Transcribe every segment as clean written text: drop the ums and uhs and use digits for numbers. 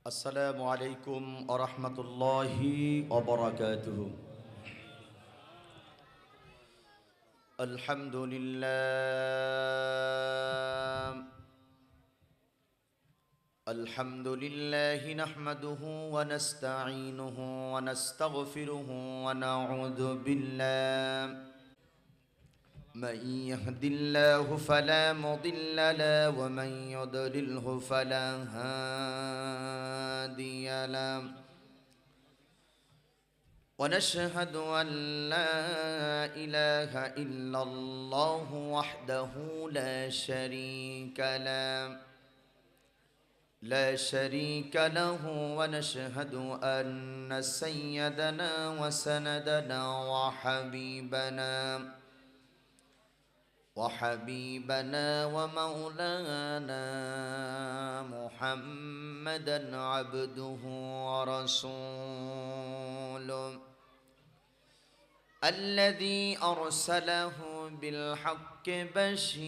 السلام عليكم ورحمة الله وبركاته. الحمد لله نحمده ونستعينه ونستغفره ونعوذ بالله من يهد الله فلا مضل له ومن يضلله فلا هادي له ونشهد أن لا إله إلا الله وحده لا شريك له ونشهد أن سيدنا وسندنا وحبيبنا ومولانا محمدا عبده ورسوله الذي أرسله بالحق بشيرا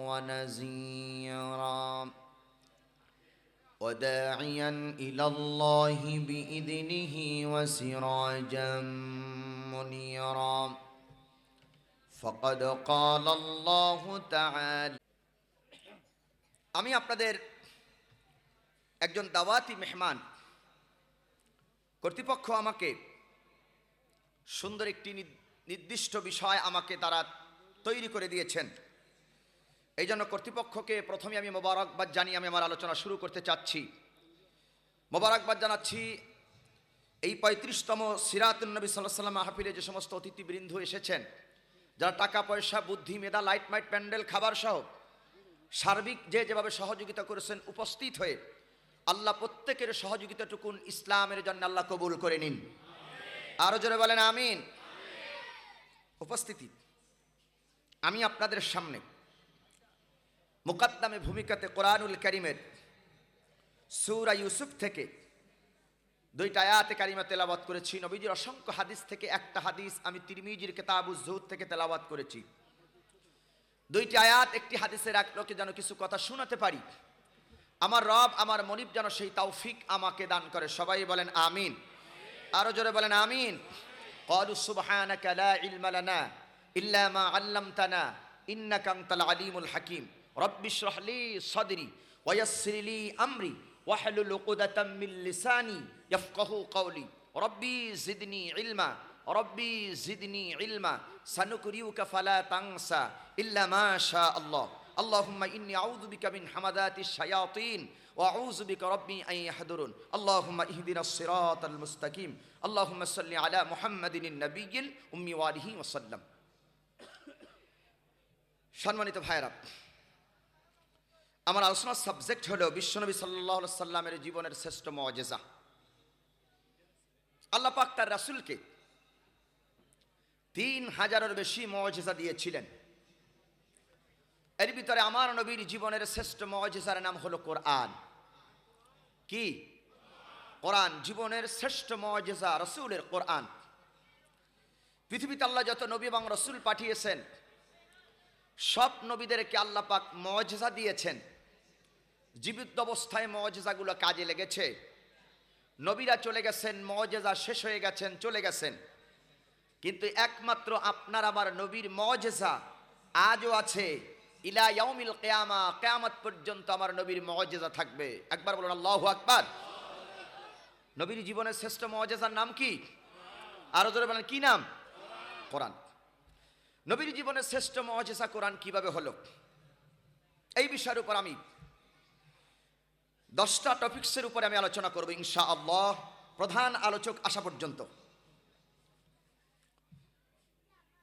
ونذيرا وداعيا إلى الله بإذنه وسراجا منيرا فقد قال الله تعالى আমি আপনাদের একজন দাওয়াতি মেহমান। কর্তৃপক্ষ আমাকে সুন্দর একটি নির্দিষ্ট বিষয় আমাকে তারা তৈরি করে দিয়েছেন। এই জন্য কর্তৃপক্ষকে প্রথমে আমি মোবারকবাদ জানিয়ে আমি আমার আলোচনা শুরু করতে চাচ্ছি। মোবারকবাদ জানাচ্ছি এই ৩৫তম সিরাতুন নবী সাল্লাল্লাহু আলাইহি ওয়াসাল্লাম মাহফিলে যে সমস্ত অতিথিবৃন্দ এসেছেন, যারা টাকা পয়সা বুদ্ধি মেধা লাইট মাইট প্যান্ডেল খাবার সহ সার্বিক যেভাবে সহযোগিতা করেছেন উপস্থিত হয়ে, আল্লাহ প্রত্যেকের সহযোগিতাটুকুন ইসলামের জন্য আল্লাহ কবুল করে নিন। আরো জোরে বলেন আমিন। উপস্থিতি, আমি আপনাদের সামনে মুকাদ্দামে ভূমিকাতে কোরআনুল কারীমের সূরা ইউসুফ থেকে 2টা আয়াতে কারিমা তেলাওয়াত করেছি। নবীজির অসংখ্য হাদিস থেকে একটা হাদিস আমি তিরমিজির কিতাবুজ যুহুদ থেকে তেলাওয়াত করেছি। 2টি আয়াত একটি হাদিসের আলোকে যেন কিছু কথা শোনাতে পারি। আমার রব আমার মনিব যেন সেই তৌফিক আমাকে দান করে। সবাই বলেন আমিন। আরো জোরে বলেন আমিন। ক্বালু সুবহানাকা লা ইলমা লানা ইল্লা মা আল্লামতানা ইন্নাকা আনতাল আলিমুল হাকীম রব্বি ইশরাহ লি সাদরি ওয়া ইয়াসসির লি আমরি ওয়াহলুল উকদাতাম মিন লিসানি ইয়াফকাহু কওলি রব্বি জিদনি ইলমা সানুকরিউকা ফালা তানসা ইল্লা মা শা আল্লাহ আল্লাহুম্মা ইন্নী আউযু বিকা মিন হামাদাতিশ শায়াতিন ওয়া আউযু বিকা রব্বি আন ইয়াহদুরুন আল্লাহুম্মা ইহদিনাস সিরাতাল মুস্তাকিম আল্লাহুম্মা সাল্লি আলা মুহাম্মাদিন নবিয়্যিল উম্মি ওয়া আলিহি ওয়া সাল্লাম। সম্মানিত ভাইরা, আমার আলোচনার সাবজেক্ট হলো বিশ্বনবী সাল্লাল্লাহু আলাইহি সাল্লামের জীবনের শ্রেষ্ঠ মুআজিজা। আল্লাহ পাক তার রাসূলকে 3000-এর বেশি মুআজিজা দিয়েছিলেন। এর ভিতরে আমার নবীর জীবনের শ্রেষ্ঠ মুআজিজার নাম হলো কোরআন। কি? কোরআন। জীবনের শ্রেষ্ঠ মুআজিজা রাসূলের কোরআন। পৃথিবীতে আল্লাহ যত নবী এবং রাসূল পাঠিয়েছেন, সব নবীদেরকে আল্লাহ পাক মুআজিজা দিয়েছেন। জীবিত অবস্থায় মুআজিজাগুলো কাজে লেগেছে। নবীরা চলে গেছেন, মুআজিজা শেষ হয়ে গেছেন, চলে গেছেন। কিন্তু একমাত্র আপনার আমার নবীর মুআজিজা আজও আছে। ইলা ইয়াউমিল কিয়ামা, কিয়ামত পর্যন্ত আমার নবীর মুআজিজা থাকবে। একবার বলুন আল্লাহু আকবার। নবীর জীবনের শ্রেষ্ঠ মুআজিজার নাম কি? আরো জোরে বলেন কি নাম? কোরআন। নবীর জীবনের শ্রেষ্ঠ মুআজিজা কোরআন কিভাবে হলো, এই বিষয়ের উপর আমি 10টা টপিকসের উপরে আমি আলোচনা করব ইনশাআল্লাহ, প্রধান আলোচক আসা পর্যন্ত।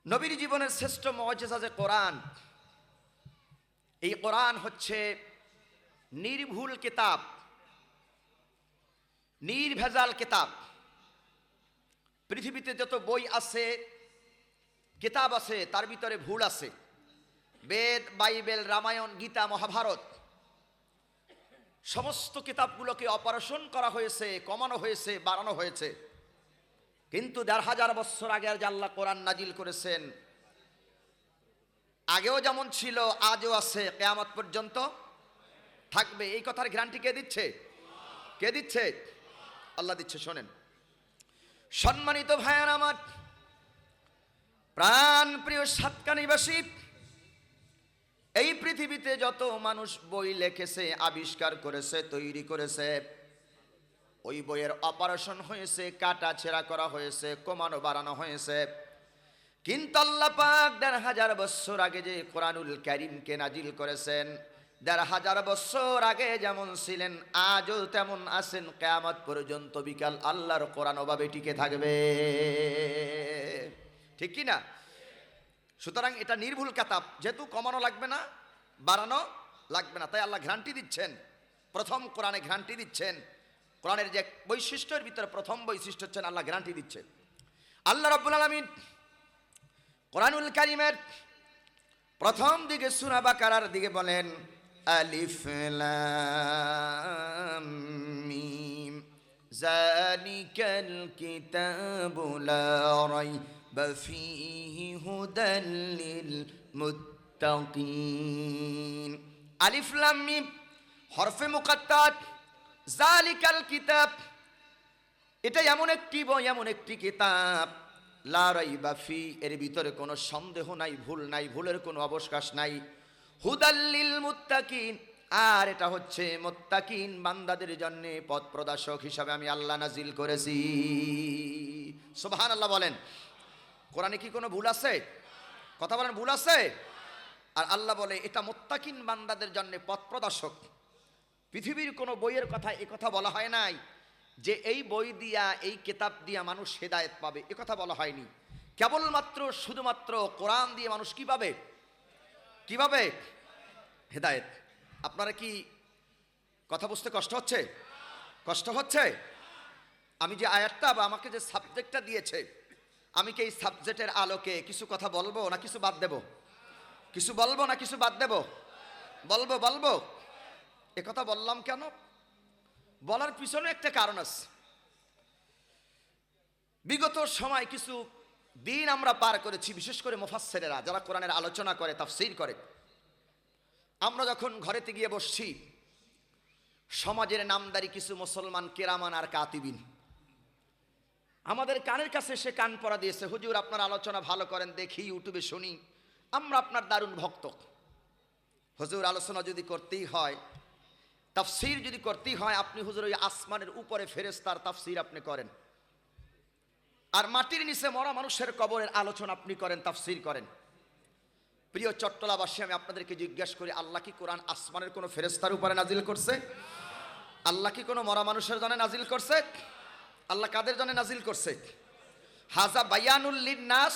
নবীর জীবনের শ্রেষ্ঠ মুআজিজা যে কোরআন, এই কোরআন হচ্ছে নির্ভুল কিতাব, নির্ভেজাল কিতাব। পৃথিবীতে যত বই আছে, কিতাব আছে, তার ভিতরে ভুল আছে। বেদ, বাইবেল, রামায়ণ, গীতা, মহাভারত সমস্ত কিতাবগুলোকে অপারেশন করা হয়েছে, কমানো হয়েছে, বাড়ানো হয়েছে। কিন্তু 1000 বছর আগে যে আল্লাহ কোরআন নাজিল করেছেন, আগেও যেমন ছিল আজও আছে, কিয়ামত পর্যন্ত থাকবে। এই কথার গ্যারান্টি কে দিচ্ছে? কে দিচ্ছে? আল্লাহ দিচ্ছে। শোনেন সম্মানিত ভাইয়ার আমার, প্রাণ প্রিয় সাতকানিবাসী, এই পৃথিবীতে যত মানুষ বই লিখেছে, আবিষ্কার করেছে, তৈরি করেছে, ওই বইয়ের অপারেশন হয়েছে, কাটা ছেঁড়া করা হয়েছে, কমানো বাড়ানো হয়েছে, কিন্তু আল্লাহ পাক ১,৫০০ বছর আগে যে কোরআনুল কারীমকে নাজিল করেছেন, ১,৫০০ বছর আগে যেমন ছিলেন আজও তেমন আছেন, কিয়ামত পর্যন্ত বিকাল আল্লাহর কোরআন ওভাবে টিকে থাকবে। ঠিক কি না? সুতরাং এটা নির্ভুল কিতাব, যেহেতু কমানো লাগবে না, বাড়ানো লাগবে না, তাই আল্লাহ গ্যারান্টি দিচ্ছেন। প্রথম কোরআনে গ্যারান্টি দিচ্ছেন। কোরআনের যে বৈশিষ্ট্যের ভিতরে প্রথম বৈশিষ্ট্য হচ্ছেন আল্লাহ গ্যারান্টি দিচ্ছেন। আল্লাহ রাব্বুল আলামিন কোরআনুল কারীমের প্রথম দিকে সূরা বাকারার দিকে বলেন আলিফ লাম মিম যালিকাল কিতাবু লা রাইবা ফীহি হুদাল লিল মুত্তাকিন। আলিফ লাম মিম হরফে মুকাত্তাত, যালিকাল কিতাব, এটা এমন একটি বই, এমন একটি কিতাব, লা রাইবা ফি, এর ভিতরে কোনো সন্দেহ নাই, ভুল নাই, ভুলের কোনো অবকাশ নাই, হুদাল লিল মুত্তাকিন, আর এটা হচ্ছে মুত্তাকিন বান্দাদের জন্য পথ প্রদর্শক হিসাবে আমি আল্লাহ নাজিল করেছি। সুবহানাল্লাহ বলেন। কোরআনে কি কোনো ভুল আছে? কথা বলেন, ভুল আছে? আর আল্লাহ বলে এটা মুত্তাকিন বান্দাদের জন্য পথ প্রদর্শক। পৃথিবীর কোনো বইয়ের কথা এ কথা বলা হয় নাই যে এই বই দিয়া, এই কিতাব দিয়া মানুষ হেদায়েত পাবে, এ কথা বলা হয়নি। কেবলমাত্র শুধুমাত্র কোরআন দিয়ে মানুষ কি পাবে? কি পাবে? হেদায়েত। আপনারা কি কথা বুঝতে কষ্ট হচ্ছে? কষ্ট হচ্ছে? আমি যে আয়াতটা বা আমাকে যে সাবজেক্টটা দিয়েছে, আমি কি এই সাবজেক্টের আলোকে কিছু কথা বলবো না কিছু বাদ দেব? কিছু বলবো না কিছু বাদ দেব? বলবো। এ কথা বললাম কেন? বলার পিছনে একটা কারণ আছে। বিগত সময় কিছু দিন আমরা পার করেছি, বিশেষ করে মুফাসসিরেরা যারা কোরআনের আলোচনা করে, তাফসীর করে, আমরা যখন ঘরেতে গিয়ে বসছি, সমাজের নামদারি কিছু মুসলমান কেরামান আর কাতিবিন আমাদের কানের কাছে সে কান পরা দিয়েছে, হুজুর আপনার আলোচনা ভালো করেন, দেখি ইউটিউবে শুনি, আমরা আপনার দারুণ ভক্ত। হুজুর আলোচনা যদি করতেই হয়, তাফসীর যদি করতেই হয়, আপনি হুজুর ওই আসমানের উপরে ফেরেশতার তাফসীর আপনি করেন, আর মাটির নিচে মরা মানুষের কবরের আলোচনা আপনি করেন, তাফসীর করেন। প্রিয় চট্টলাবাসী, আমি আপনাদেরকে জিজ্ঞাসা করি, আল্লাহ কি কোরআন আসমানের কোনো ফেরেশতার উপরে নাজিল করছে? আল্লাহ কি কোনো মরা মানুষের জন্য নাজিল করছে? আল্লাহ কাদের জন্য নাজিল করছে? হাজা বায়ানুল লিন্নাস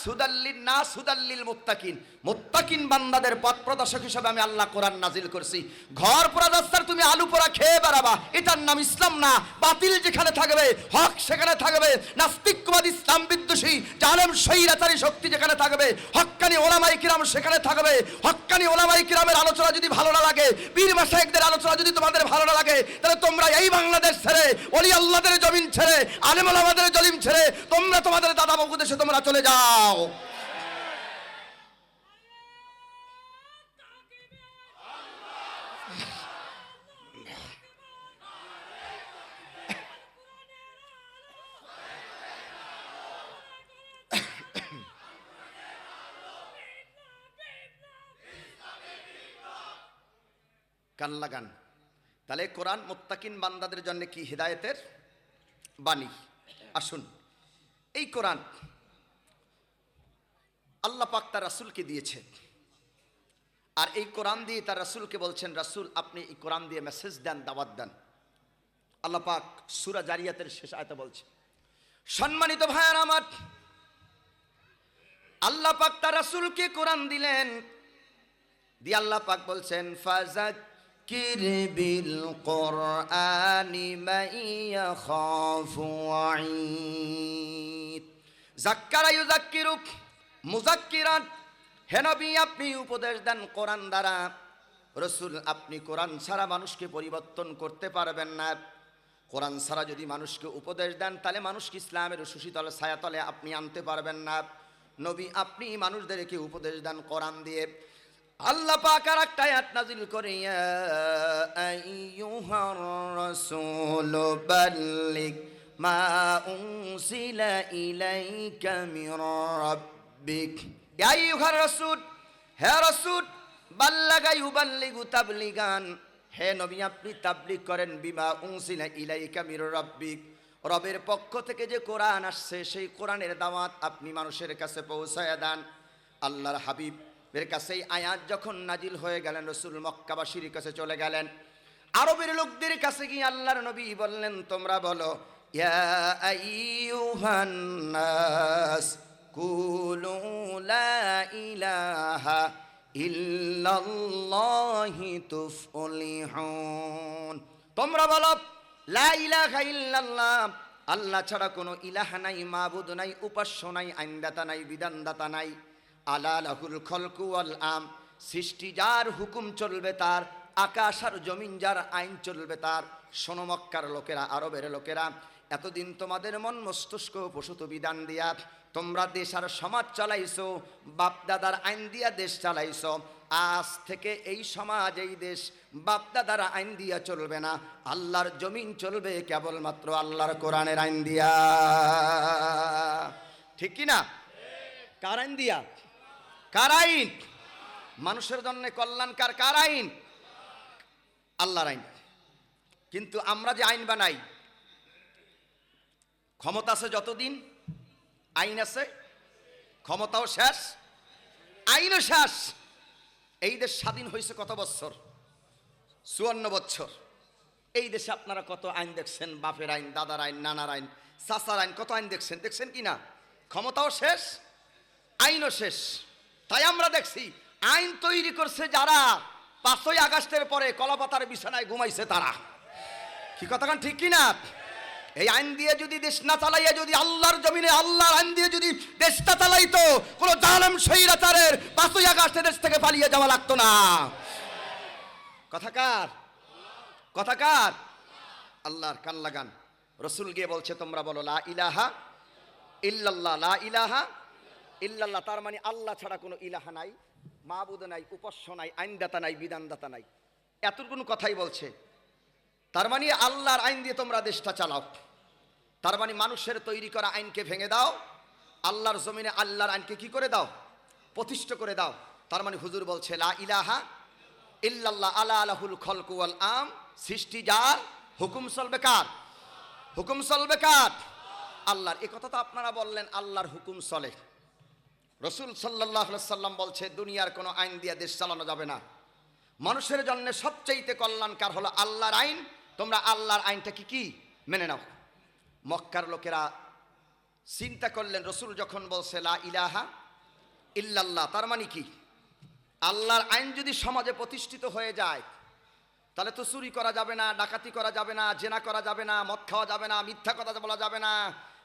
হুদাল লিল মুত্তাকিন, মুত্তাকিন বান্দাদের পথ প্রদর্শক হিসেবে আমি আল্লাহ কোরআন নাজিল করছি। ঘর পোড়া রাস্তার তুমি আলু পোড়া খেয়ে বেড়াবা, এটার নাম ইসলাম না। বাতিল যেখানে থাকবে, হক সেখানে থাকবে। নাস্তিকবাদ, ইসলাম বিদ্বেষী, জালেম স্বৈরাচারী শক্তি যেখানে থাকবে, হক্কানি ওলামায়ে কিরাম সেখানে থাকবে। হক্কানি ওলামায়ে কিরামের আলোচনা যদি ভালো না লাগে, পীর মাশায়েখদের আলোচনা যদি তোমাদের ভালো না লাগে, তাহলে তোমরা এই বাংলাদেশ ছেড়ে, ওলি আল্লাহদের জমিন ছেড়ে, আলেম ওলামাদের জমিন ছেড়ে তোমরা তোমাদের দাদা বাবু দেশে তোমরা চলে যাও। কান লাগান। তাহলে কোরআন মুত্তাকিন বান্দাদের জন্য কি হিদায়েতের বাণী। আসুন, এই কোরআন আল্লাহ পাক তার রাসূলকে দিয়েছে, আর এই কোরআন দিয়ে তার রাসূলকে বলছেন, রাসূল আপনি এই কোরআন দিয়ে মেসেজ দেন, দাওয়াত দেন। আল্লাহ পাক সূরা জারিয়াতের শেষ আয়াতে বলছে। সম্মানিত ভাইয়েরা আমার, আল্লাহ পাক তার রাসূলকে কোরআন দিলেন, দিয়ে আল্লাহ পাক বলছেন ফাযাক্কির বিল কোরআনি মান ইয়াখাফু ওয়াঈদ। যাক্কারা ইউযাক্কিরু মুযাক্কিরান, হে নবী আপনি উপদেশ দেন কোরআন দ্বারা। রাসূল আপনি কোরআন ছাড়া মানুষকে পরিবর্তন করতে পারবেন না। কোরআন ছাড়া যদি মানুষকে উপদেশ দেন, তাহলে মানুষকে ইসলামের সুশীতল ছায়াতলে আপনি আনতে পারবেন না। নবী আপনি মানুষদেরকে উপদেশ দেন কোরআন দিয়ে। আল্লাহ পাক আর একটা আয়াত নাযিল করে, ইয়া আইয়ুহার রাসূল বাল্লিগ মা উনজিলা ইলাইকা মির রাব্বিক। ইয়া আইয়ুহার রাসূল, হে রাসূল, বাল্লাগা ইউবাল্লিগু তাবলিগান, হে নবী আপনি তাবলীগ করেন, বিমা উনজিলা ইলাইকা মির রাব্বিক, রবের পক্ষ থেকে যে কোরআন আসছে সেই কোরআনের দাওয়াত আপনি মানুষের কাছে পৌঁছায় দেন। আল্লাহর হাবিব এর কাছে আয়াত যখন নাজিল হয়ে গেলেন, রাসূল মক্কাবাসীর কাছে চলে গেলেন। আরবের লোকদের কাছে গিয়ে আল্লাহর নবী বললেন, তোমরা বলো, ইয়া আইয়ুহান নাস কুলু লা ইলাহা ইল্লাল্লাহি তুফলিহুন। তোমরা বলো, লা ইলাহা ইল্লাল্লাহ, আল্লাহ ছাড়া কোনো ইলাহা নাই, মাবুদ নাই, উপাস্য নাই, আইনদাতা নাই, বিধানদাতা নাই। আলা লাহুল খলকু ওয়াল আম, সৃষ্টি যার, হুকুম চলবে তার, আকাশ আর জমিন যার, আইন চলবে তার। শোনো মক্কার লোকেরা, আরবের লোকেরা, এতদিন তোমাদের মন মস্তিষ্ক প্রসূত বিধান দিয়া তোমরা দেশ আর সমাজ চালাইছো, বাপদাদার আইন দিয়া দেশ চালাইছো। আজ থেকে এই সমাজ, এই দেশ বাপদাদার আইন দিয়া চলবে না, আল্লাহর জমিন চলবে কেবলমাত্র আল্লাহর কোরআনের আইন দিয়া। ঠিক কি না? কার আইন দিয়া? কার আইন? মানুষের জন্য কল্যাণকার কার আইন? আল্লাহর আইন। কিন্তু আমরা যে আইন বানাই, ক্ষমতা আছে যতদিন আইন আছে, ক্ষমতাও শেষ, আইনও শেষ। এই দেশ স্বাধীন হয়েছে কত বছর? 54 বছর। এই দেশে আপনারা কত আইন দেখছেন, বাপের আইন, দাদার আইন, নানার আইন, চাচার আইন, কত আইন দেখছেন, দেখছেন কি না? ক্ষমতাও শেষ, আইনও শেষ। তাই আমরা দেখছি আইন তৈরি করছে যারা 5ই আগস্টের পরে কলাপাতার বিছানায় ঘুমাইছে তারা। কি কথাখান ঠিক কি না? এই আইন দিয়ে যদি দেশ না চালাইয়া, যদি আল্লাহর জমিনে আল্লাহর আইন দিয়ে যদি দেশটা চালাইতো, কোন জালেম স্বৈরাচারের 5ই আগস্টে দেশ থেকে পালিয়ে যাওয়া লাগতো না। কথাকার? কথাকার? আল্লাহর কান লাগান। রাসূল গিয়ে বলছে, তোমরা বলো লা ইলাহা ইল্লাল্লাহ, লা ইলাহা ইল্লাল্লাহ, তার মানে আল্লাহ ছাড়া কোনো ইলাহা নাই, মাবুদ নাই, উপাস্য নাই, আইনদাতা নাই, বিধানদাতা নাই। এতটুকু কথাই বলছে। তার মানে আল্লাহর আইন দিয়ে তোমরা দেশটা চালাও। তার মানে মানুষের তৈরি করা আইনকে ভেঙে দাও, আল্লাহর জমিনে আল্লাহর আইনকে কি করে দাও? প্রতিষ্ঠা করে দাও। তার মানে হুজুর বলছে লা ইলাহা ইল্লাল্লাহ, আলা লাহুল খলকু ওয়াল আম, সৃষ্টি যার, হুকুম চলবে কার? হুকুম চলবে কার? আল্লাহর। এই কথা তো আপনারা বললেন আল্লাহর হুকুম চলে। রাসূল সাল্লাল্লাহু আলাইহি সাল্লাম বলছে দুনিয়ার কোনো আইন দিয়ে দেশ চালানো যাবে না। মানুষের জন্য সবচাইতে কল্যাণকার হলো আল্লাহর আইন। তোমরা আল্লাহর আইনটা কি মেনে নাও। মক্কার লোকেরা চিন্তা করলেন, রাসূল যখন বলছে লা ইলাহা ইল্লাল্লাহ, তার মানে কি? আল্লাহর আইন যদি সমাজে প্রতিষ্ঠিত হয়ে যায়, তাহলে তো চুরি করা যাবে না, ডাকাতি করা যাবে না, জেনা করা যাবে না, মদ খাওয়া যাবে না, মিথ্যা কথা বলা যাবে না,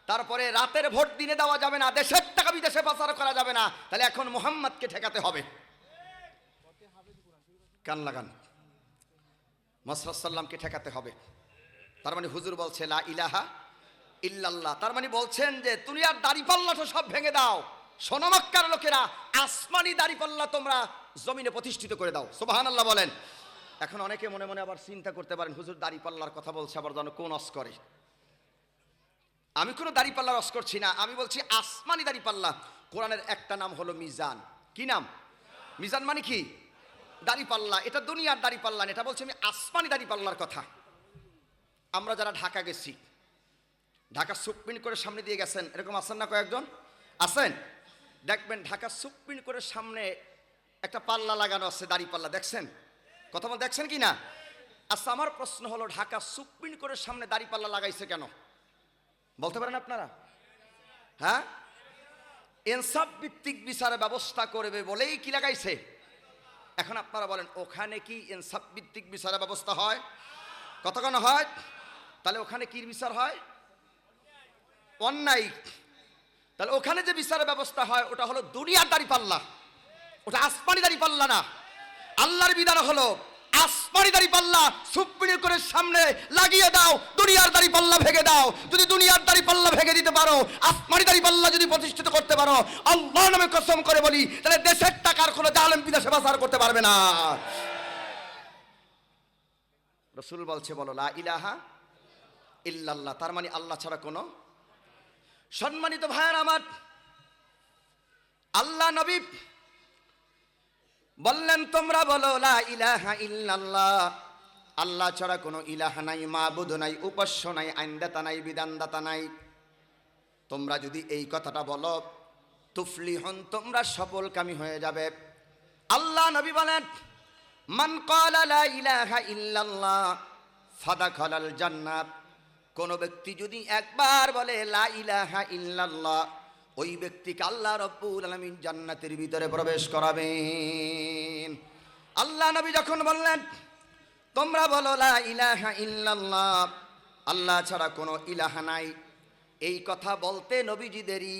তারপরে রাতের ভোট দিনে দেওয়া যাবে না, দেশের টাকা বিদেশে পাচার করা যাবে না। তাহলে এখন মুহাম্মদকে ঠেকাতে হবে। কান লাগান। মুহাম্মদ সাল্লামকে ঠেকাতে হবে। তার মানে হুজুর বলছে লা ইলাহা ইল্লাল্লাহ, তার মানে বলছেন যে দুনিয়ার দাড়িপাল্লাটা সব ভেঙে দাও। শোনো মক্কার লোকেরা, আসমানি দাড়িপাল্লা তোমরা জমিনে প্রতিষ্ঠিত করে দাও। সুবহানাল্লাহ বলেন। এখন অনেকে মনে মনে আবার চিন্তা করতে পারেন, হুজুর দাড়িপাল্লার কথা বলছে, আবার যেন কোন অস করে। আমি কোনো দাড়িপাল্লার অস করছি না, আমি বলছি আসমানি দাড়িপাল্লা। কোরআনের একটা নাম হলো মিজান। কি নাম? মিজান মানে কি? দাড়িপাল্লা। এটা দুনিয়ার দাড়িপাল্লা না, এটা বলছি আমি আসমানি দাড়িপাল্লার কথা। আমরা যারা ঢাকা গেছি, ঢাকা সুপ্রিম কোর্টের সামনে দিয়ে গেছেন, এরকম আছেন না কয়েকজন? আছেন? দেখবেন ঢাকা সুপ্রিম কোর্টের সামনে একটা পাল্লা লাগানো আছে, দাড়িপাল্লা। দেখছেন? কথা বল, দেখছেন কি না? আচ্ছা, আমার প্রশ্ন হলো ঢাকা সুপ্রিম কোর্টের সামনে দাড়িপাল্লা লাগাইছে কেন? বলতে পারেন আপনারা? হ্যাঁ, ইনসাফ ভিত্তিক বিচারের ব্যবস্থা করবে বলেই কি লাগাইছে? এখন আপনারা বলেন, ওখানে কি ইনসাফ ভিত্তিক বিচারের ব্যবস্থা হয়? কতক্ষণ হয়? তাহলে ওখানে কি বিচার হয়? অন্যায়। তাহলে ওখানে যে বিচারের ব্যবস্থা হয় ওটা হলো দুনিয়ার দাড়িপাল্লা, ওটা আসমানি দাড়িপাল্লা না। আল্লাহর বিধান হলো আসমানি দাড়িপাল্লা সুপ্রিম কোর্টের সামনে লাগিয়ে দাও, দুনিয়ার দাড়িপাল্লা ভেঙে দাও। যদি দুনিয়ার দাড়িপাল্লা ভেঙে দিতে পারো, আসমানি দাড়িপাল্লা যদি প্রতিষ্ঠিত করতে পারো, আল্লাহর নামে কসম করে বলি, তাহলে দেশের টাকার কোনো জালেম বিদেশে পাচার করতে পারবে না। রাসূল বলছে, বলো লা ইলাহা ইল্লাল্লাহ, তার মানে আল্লাহ ছাড়া কোনো। সম্মানিত ভাইয়ের আমার, আল্লাহ নবী বললেন তোমরা বলো লা ইলাহা ইল্লাল্লাহ, আল্লাহ ছাড়া কোনো ইলাহা নাই, মাবুদ নাই, উপাস্য নাই, আইনদাতা নাই, বিধানদাতা নাই। তোমরা যদি এই কথাটা বলো, তুফলিহুন, তোমরা সফলকামী হয়ে যাবে। আল্লাহ নবী বলেন, মান ক্বালা লা ইলাহা ইল্লাল্লাহ ফাদাখালাল জান্নাত, কোন ব্যক্তি যদি একবার বলে লা ইলাহা ইল্লাল্লাহ, ওই ব্যক্তিকে আল্লাহ রাব্বুল আলামিন জান্নাতের ভিতরে প্রবেশ করাবেন। আল্লাহ নবী যখন বললেন তোমরা বলো লা ইলাহা ইল্লাল্লাহ, আল্লাহ ছাড়া কোনো ইলাহা নাই, এই কথা বলতে নবীজিদেরই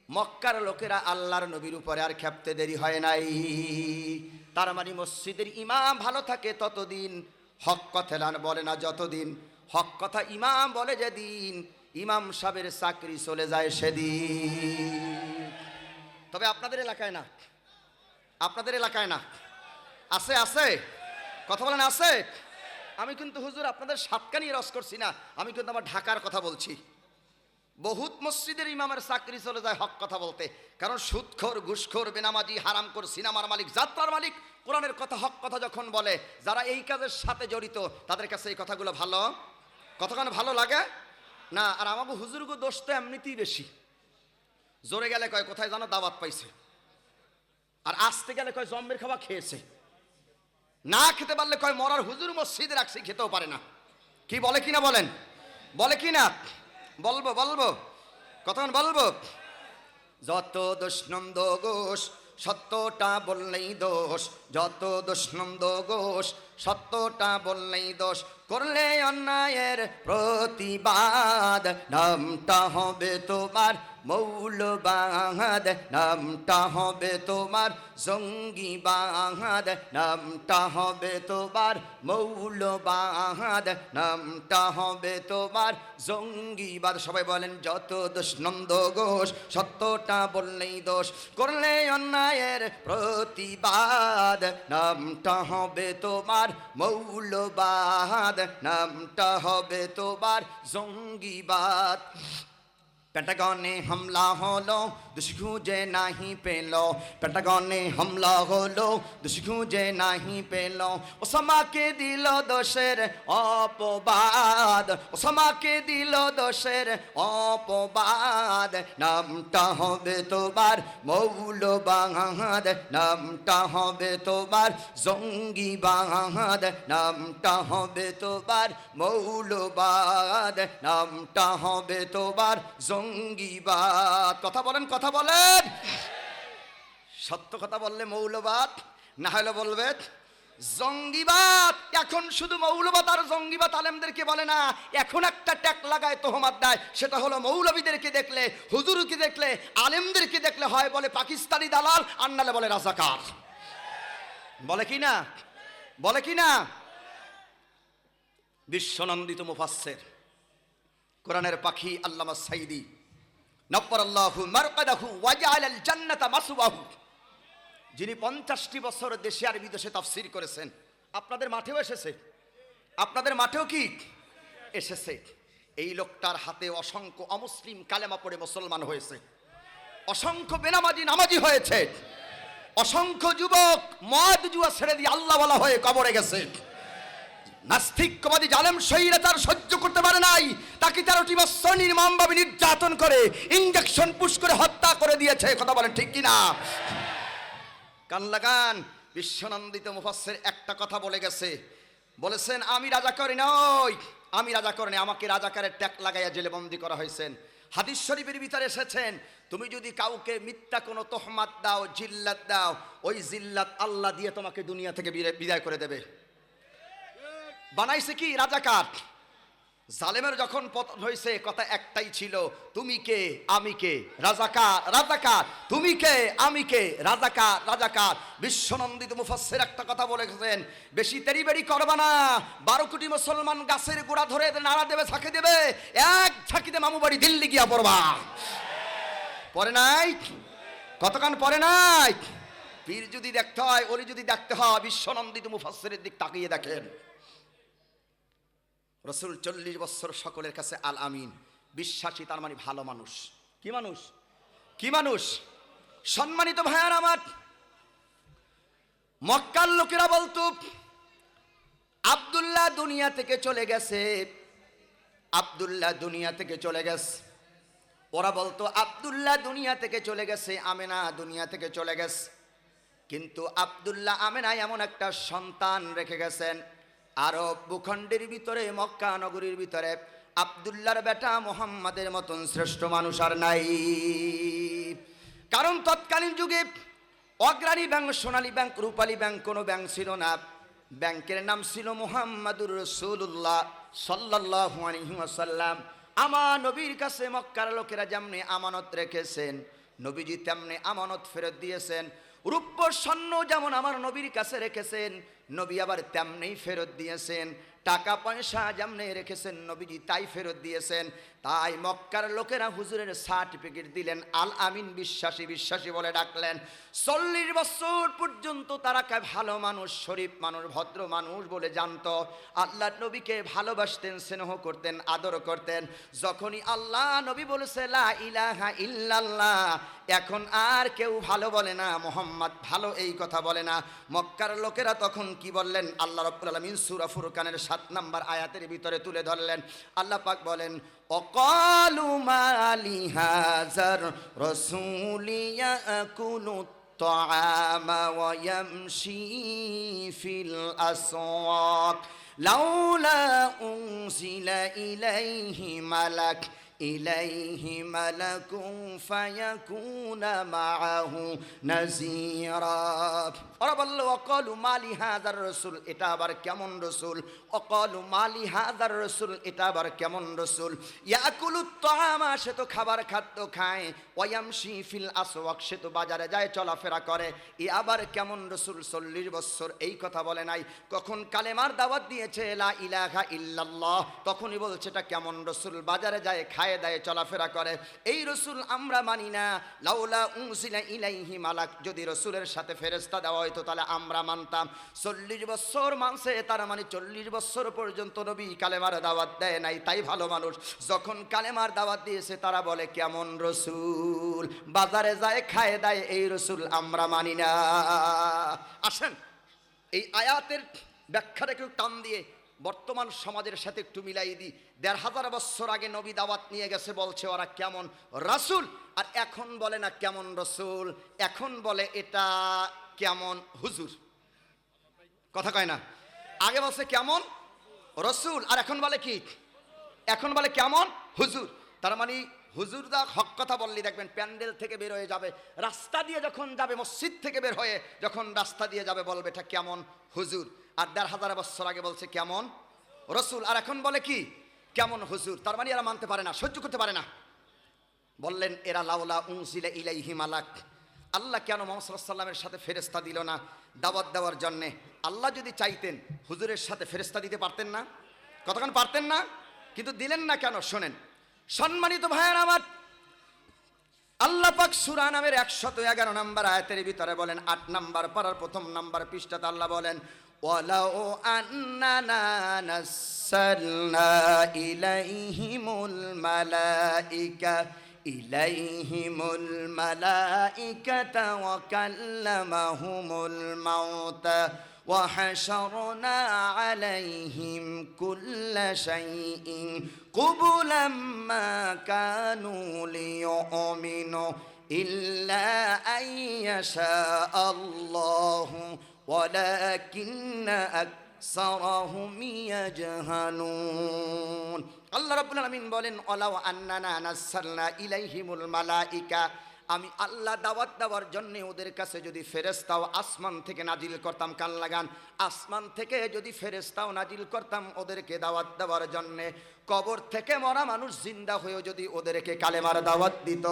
মক্কার লোকেরা আল্লাহর নবীর উপরে আর ক্ষেপতে দেরি হয় নাই। তার মানে মসজিদের ইমাম ভালো থাকে ততদিন, হক কথা বলে না যতদিন। হক কথা ইমাম বলে যেদিন, ইমাম সাহেবের চাকরি চলে যায় সেদিন। তবে আপনাদের এলাকায় না, আপনাদের এলাকায় না, আছে আছে, কথা বলেন আছে। আমি কিন্তু হুজুর আপনাদের সাতকানি রস করছি না, আমি কিন্তু আমার ঢাকার কথা বলছি। বহুত মসজিদের ইমামের চাকরি চলে যায় হক কথা বলতে, কারণ সুদখোর, ঘুষখোর, বেনামাজি, হারামখোর, সিনেমার মালিক, যাত্রার মালিক কোরআনের কথা, হক কথা যখন বলে, যারা এই কাজের সাথে জড়িত তাদের কাছে এই কথাগুলো ভালো, কতক্ষণ ভালো লাগে না। আর আমাকে হুজুরকে দোষ তো এমনিতেই বেশি। জোরে গেলে কয় কোথায় জানো দাওয়াত পাইছে, আর আসতে গেলে কয় জম্মের খাওয়া খেয়েছে, না খেতে পারলে কয় মরার হুজুর মসজিদে রাখছি, খেতেও পারে না। কি বলে কিনা বলেন, বলে কিনা? বলবো বলবো, কতক্ষণ বলবো? যত দোষ নন্দ ঘোষ, সত্যটা বললেই দোষ, যত দোষ নন্দ ঘোষ, সত্যটা বললেই দোষ। করলে অন্যায়ের প্রতিবাদ, নামটা হবে তোমার মৌলবাদ, নামটা হবে তোমার জঙ্গিবাদ, নামটা হবে তোমার মৌলবাদ, নামটা হবে তোমার জঙ্গিবাদ। সবাই বলেন যত দোষ নন্দ ঘোষ, সত্যটা বললেই দোষ। করলে অন্যায়ের প্রতিবাদ, নামটা হবে তোমার মৌলবাদ, নামটা হবে তোমার জঙ্গিবাদ। পেন্টাগনে হামলা হলো, দোষ খুঁজে নাহি পেল, পেন্টাগনে হামলা হলো, দোষ খুঁজে নাহি পেল। ওসামাকে দিল দোষের অপবাদ, ওসামাকে দিল দোষের অপবাদ, নামটা হবে তোমার মৌলবাদ, নামটা হবে তোমার জঙ্গিবাদ, নামটা হবে তোমার মৌলবাদ, নামটা হবে তোমার জঙ্গিবাদ। কথা বলেন, কথা বলেন। সত্য কথা বললে মৌলবাদ, না হলে বলবে জঙ্গিবাদ। এখন শুধু মৌলবাদ আর জঙ্গিবাদ আলেমদেরকে বলে না, এখন একটা ট্যাগ লাগায়, তোহমাত দেয়। সেটা হলো মৌলবীদেরকে দেখলে, হুজুরকে দেখলে, আলেমদেরকে দেখলে হয় বলে পাকিস্তানি দালাল, আর নালে বলে রাজাকার। বলে কি না, বলে কি না? বিশ্বনন্দিত মুফাসসির, কোরআনের পাখি আল্লামা সাইদি নব্বরাল্লাহু মারকাদাহু ওয়াজআলাল জান্নাতা মাসওয়াহু, যিনি 50টি বছর দেশে আর বিদেশে তাফসীর করেছেন। আপনাদের মাঠেও এসেছে, আপনাদের মাঠেও কি এসেছে। এই লোকটার হাতে অসংখ্য অমুসলিম কালেমা পড়ে মুসলমান হয়েছে, অসংখ্য বেনামাজি নামাজি হয়েছে, অসংখ্য যুবক মদ জুয়া ছেড়ে দিয়ে আল্লাহ ওয়ালা হয়ে কবরে গেছে। নাস্তিকবাদী জালেম স্বৈরাচার সহ্য করতে পারে নাই, তাকে 13টি বছর নির্মমভাবে নির্যাতন করে ইনজেকশন পুশ করে হত্যা করে দিয়েছে। কথা বলেন ঠিক কিনা? কান লাগান। বিশ্বনন্দিত মুফাসসির একটা কথা বলে গেছে, বলেছেন আমি রাজাকার নই, আমি রাজাকার নই, আমাকে রাজাকারের ট্যাগ লাগাইয়া জেলে বন্দী করা হয়েছেন। হাদিস শরীফের ভিতরে এসেছেন, তুমি যদি কাউকে মিথ্যা কোনো তোহমাত দাও, জিল্লাত দাও, ওই জিল্লাত আল্লাহ দিয়ে তোমাকে দুনিয়া থেকে বিদায় করে দেবে। বানাইছে কি রাজাকার। জালেমের যখন পতন হয়েছে কথা একটাই ছিল, তুমি কে আমি কে, রাজাকার রাজাকার, তুমি কে আমি কে, রাজাকার রাজাকার। বিশ্বনন্দিত মুফাসসির একটা কথা বলেছেন, বেশি তেড়িবেড়ি করবা না, 12 কোটি মুসলমান গাছের গোড়া ধরে নাড়া দেবে, ঝাঁকি দেবে, এক ঝাঁকিতে মামু বাড়ি দিল্লি গিয়া পড়বা। পরে নাই কতক্ষণ পরে নাই। পীর যদি দেখতে হয়, ওলি যদি দেখতে হয়, বিশ্বনন্দিত মুফাসসিরের দিক তাকিয়ে দেখেন। রসুল 40 বছর সকলের কাছে আল আমিন, বিশ্বাসী, তার মানে ভালো মানুষ। কি মানুষ? কি মানুষ? সম্মানিত ভাইয়ার আমার, মক্কার লোকেরা বলতো আব্দুল্লাহ দুনিয়া থেকে চলে গেছে, আব্দুল্লাহ দুনিয়া থেকে চলে গেছে। ওরা বলতো আব্দুল্লাহ দুনিয়া থেকে চলে গেছে, আমেনা দুনিয়া থেকে চলে গেছে। কিন্তু আব্দুল্লাহ আমেনা এমন একটা সন্তান রেখে গেছেন, আরব ভূখণ্ডের ভিতরে, মক্কা নগরীর ভিতরে আব্দুল্লাহর বেটা মুহাম্মাদের মতন শ্রেষ্ঠ মানুষ আর নাই। কারণ তৎকালীন যুগে অগ্রণী ব্যাংক, সোনালী ব্যাংক, রূপালী ব্যাংক কোনো ব্যাংক ছিল না। ব্যাংকের নাম ছিল মুহাম্মাদুর রাসূলুল্লাহ সাল্লাল্লাহু আলাইহি ওয়াসাল্লাম। আমার নবীর কাছে মক্কার লোকেরা যেমনি আমানত রেখেছেন, নবীজি তেমনি আমানত ফেরত দিয়েছেন। রূপ্য স্বর্ণ যেমন আমার নবীর কাছে রেখেছেন, নবী আবার তেমনি ফেরত দিয়েছেন। টাকা পয়সা যেমনি রেখেছেন, নবীজি তাই ফেরত দিয়েছেন। তাই মক্কার লোকেরা হুজুরের সার্টিফিকেট দিলেন, আল আমিন, বিশ্বাসী বিশ্বাসী বলে ডাকলেন। 40 বছর পর্যন্ত তারা ভালো মানুষ, শরীফ মানুষ, ভদ্র মানুষ বলে জানতো। আল্লাহ নবীকে ভালোবাসতেন, স্নেহ করতেন, আদর করতেন। যখনই আল্লাহ নবী বলেছে লা ইলাহা ইল্লাল্লাহ, এখন আর কেউ ভালো বলে না, মুহাম্মদ ভালো এই কথা বলে না। মক্কার লোকেরা তখন কি বললেন? আল্লাহ রাব্বুল আলামিন সূরা ফুরকানের 7 নম্বর আয়াতের ভিতরে তুলে ধরলেন। আল্লাহ পাক বলেন, অকালু মালি হাজার রাসূলি ইয়াকুলু তাআমা ওয়া ইয়ামশি ফিল আসওয়াক লাউলা উনজিলা ইলাইহি মালাক ইলাইহি মালাকুন ফায়াকুনা মাআহু নাযীরা। ওরা বলল অকালু মালি হাযার রাসূল, এটা আবার কেমন রাসূল? অকালু মালি হাযার রাসূল, এটা আবার কেমন রাসূল? ইয়াকুলুত তাআমা, সে তো খাবার খাদ্য খায়, ওয়ায়ামশি ফিল আসওয়াক, সে তো বাজারে যায়, চলাফেরা করে, এ আবার কেমন রাসূল? 40 বছর এই কথা বলে নাই। কখন কালেমার দাওয়াত দিয়েছে লা ইলাহা ইল্লাল্লাহ, তখনই বলছে এটা কেমন রাসূল? বাজারে যায়, খায় দায়ে, চলাফেরা করে, এই রাসূল আমরা মানি না। লাউলা উনজিলা ইলাইহি মালাক, যদি রাসূলের সাথে ফেরেশতা দেওয়া হয়তো তাহলে আমরা মানতাম। 40 বছর মানছে, তার মানে 40 বছর পর্যন্ত নবী কালেমার দাওয়াত দেয় নাই, তাই ভালো মানুষ। যখন কালেমার দাওয়াত দিয়েছে তারা বলে কেমন রাসূল? বাজারে যায়, খায় দায়ে, এই রাসূল আমরা মানি না। আসেন এই আয়াতের ব্যাখ্যাটা একটু টান দিয়ে বর্তমান সমাজের সাথে একটু মিলাই দিই। 1500 বছর আগে নবী দাওয়াত নিয়ে গেছে, বলছে ওরা কেমন রাসূল, আর এখন বলে না কেমন রাসূল, এখন বলে এটা কেমন হুজুর। কথা কয় না? আগে বলছে কেমন রাসূল, আর এখন বলে কি? এখন বলে কেমন হুজুর। তার মানে হুজুরদা হক কথা বললি দেখবেন প্যান্ডেল থেকে বের হয়ে যাবে, রাস্তা দিয়ে যখন যাবে, মসজিদ থেকে বের হয়ে যখন রাস্তা দিয়ে যাবে, বলবে এটা কেমন হুজুর। আর 1500 বছর আগে বলছে কেমন রাসূল, আর এখন বলে কি? কেমন হুজুর। তার মানে এরা মানতে পারে না, সহ্য করতে পারে না। বললেন এরা লাউলা উনজিলা ইলাইহি মালাক, আল্লাহ কেন মুহাম্মদ সাল্লাল্লাহু আলাইহি ওয়াসাল্লামের সাথে ফেরেশতা দিল না দাওয়াত দেওয়ার জন্যে? আল্লাহ যদি চাইতেন হুজুরের সাথে ফেরেশতা দিতে পারতেন না? কতক্ষণ পারতেন না? কিন্তু দিলেন না কেন? শোনেন সম্মানিত ভাইয়ের আমার, আল্লাহ পাক সূরা নামের 111 নম্বর আয়াতের ভিতরে বলেন, 8 নম্বর পারার 1ম নম্বর পৃষ্ঠাতে আল্লাহ বলেন, ওয়ালাউ আন্নানা নাসালনা ইলাইহিমুল মালাইকাতা ওয়া কাল্লামাহুমুল মাউতা ওয়া হাশারনা আলাইহিম কুল্লা শাইইন কুবুলাম মা কানু লিয়ুমিনু ইল্লা আইয়াশা আল্লাহু ওয়ালাকিন্না আকসারাহুম ইয়াজহালুন। আল্লাহ রাব্বুল আলামিন বলেন, ওয়ালাউ আন্নানা নাসালনা ইলাইহিমুল মালাইকা, আমি আল্লাহ দাওয়াত দেওয়ার জন্য ওদের কাছে যদি ফেরেশতাও আসমান থেকে নাজিল করতাম, কান লাগান, আসমান থেকে যদি ফেরেশতাও নাজিল করতাম ওদেরকে দাওয়াত দেওয়ার জন্য, কবর থেকে মরা মানুষ জিন্দা হয়েও যদি ওদেরকে কালেমার দাওয়াত দিত,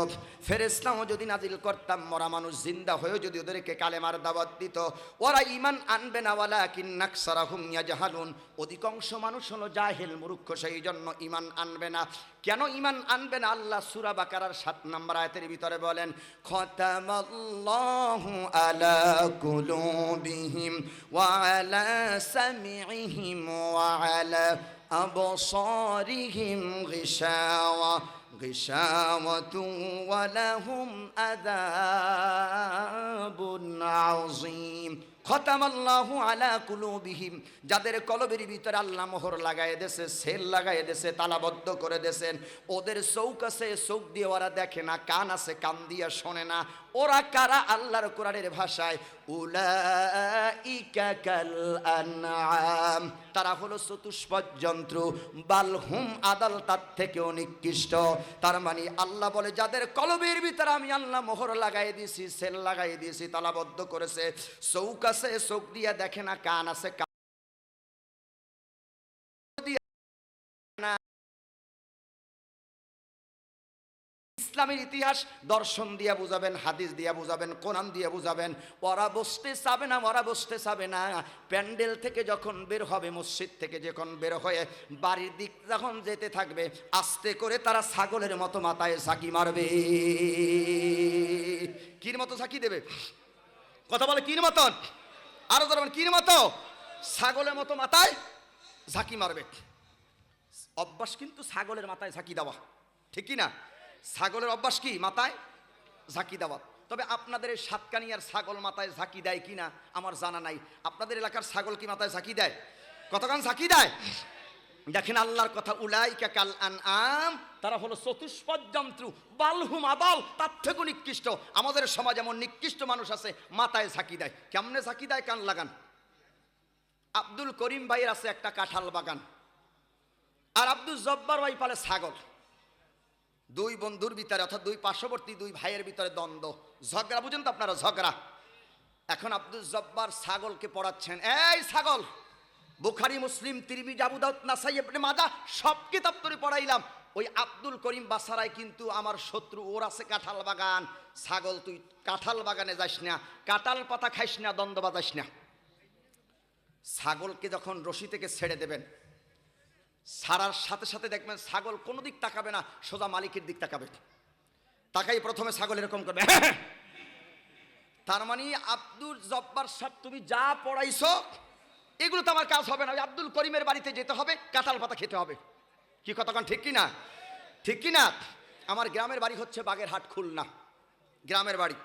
ফেরেশতাও যদি নাজিল করতাম মরা মানুষ জিন্দা হয়েও যদি ওদেরকে কালেমার দাওয়াত দিত, ওরা ঈমান আনবে না, ওয়ালাকিন্না আকসারাহুম ইয়াজহালুন, অধিকাংশ মানুষ হলো জাহেল মূর্খ, সেই জন্য ঈমান আনবে না। কেন ঈমান আনবে না? আল্লাহ সূরা বাকারার 7 নম্বর আয়াতের ভিতরে বলেন, খতামাল্লাহু আলা কুলুবিহিম ওয়া আলা সামিইহিম ওয়া আলা আবসারিহিম গিশাওয়াতু ওয়া লাহুম আযাবুন আযীম। খতামাল্লাহু আলা কুলুবিহিম, যাদের কলবের ভিতরে আল্লাহ মোহর লাগায় দেশে, সেল লাগায় দেশে, তালাবদ্ধ করে দেশেন, ওদের চোখ আছে, চোখ দিয়ে ওরা দেখে না, কান আছে, কান দিয়ে শোনে না। ওরা কারা? আল্লাহর কোরআনের ভাষায় উলাইকা কাল আনআম, তারা হলো চতুষ্পদ জন্তু, বালহুম আদাল, তার থেকেও নিকৃষ্ট। তার মানে আল্লাহ বলে যাদের কলবের ভিতরে আমি আল্লাহ মোহর লাগাই দিয়েছি, সেল লাগাই দিয়েছি, তালাবদ্ধ করেছে, চৌক আছে, চোখ দিয়ে দেখে না, কান আছে, কান দিয়ে না। ইসলামের ইতিহাস দর্শন দিয়ে বুঝাবেন, হাদিস দিয়ে বুঝাবেন, কোরআন দিয়ে বুঝাবেন, ওরা বসতে চাবে না, ওরা বসতে চাবে না। প্যান্ডেল থেকে যখন বের হবে, মসজিদ থেকে যখন বের হয়ে বাড়ির দিক যখন যেতে থাকবে, আস্তে করে তারা ছাগলের মতো মাথায় ঝাঁকি মারবে। কির মতো ঝাঁকি দেবে? কথা বলে কির মতন? আরো ধরবেন কির মতো? ছাগলের মতো মাথায় ঝাঁকি মারবে। অভ্যাস কিন্তু ছাগলের মাথায় ঝাঁকি দেওয়া, ঠিক কি না? ছাগলের অভ্যাস কি? মাথায় ঝাঁকি দেওয়া। তবে আপনাদের এই সাতকানিয়ার ছাগল মাথায় ঝাঁকি দেয় কিনা আমার জানা নাই। আপনাদের এলাকার ছাগল কি মাথায় ঝাঁকি দেয়? কতক্ষণ ঝাঁকি দেয়? দেখেন আল্লাহর কথা, উলাইকা কাল আনআম, তারা হলো চতুষ্পদ জন্তু, বালহুম আদাল, তার থেকে নিকৃষ্ট। আমাদের সমাজ এমন নিকৃষ্ট মানুষ আছে মাথায় ঝাঁকি দেয়। কেমনে ঝাঁকি দেয়? কান লাগান। আব্দুল করিম ভাইয়ের আছে একটা কাঁঠাল বাগান, আর আব্দুল জব্বার ভাই পালে ছাগল। দুই বন্ধুর ভিতরে, অর্থাৎ দুই পার্শ্ববর্তী দুই ভাইয়ের ভিতরে দ্বন্দ্ব, ঝগড়া। বুঝেন তো আপনারা? ঝগড়া। এখন আব্দুল জব্বার ছাগলকে পড়াচ্ছেন, এই ছাগল, বুখারী, মুসলিম, তিরমিজি, আবু দাউদ, নাসাই, ইবনে মাজাহ সব কিতাব তোরে পড়াইলাম। ওই আব্দুল করিম বাসারায় কিন্তু আমার শত্রু, ওর আছে কাঁঠাল বাগান। ছাগল, তুই কাঁঠাল বাগানে যাস না, কাঁঠাল পাতা খাইস না, দ্বন্দ্ব বাজাস না। ছাগলকে যখন রশি থেকে ছেড়ে দেবেন, ছাড়ার সাথে সাথে দেখবেন ছাগল কোনো দিক তাকাবে না, সোজা মালিকের দিক তাকাবে। তাকাই প্রথমে ছাগল এরকম করবে। তার মানে আব্দুল জব্বার সাহেব, তুমি যা পড়াইছো এগুলো তো আমার কাজ হবে না। আব্দুল করিমের বাড়িতে যেতে হবে, কাঁঠাল পাতা খেতে হবে। কি কতক্ষণ ঠিক কি না? ঠিক কি না? আমার গ্রামের বাড়ি হচ্ছে বাগেরহাট, খুলনা গ্রামের বাড়ি।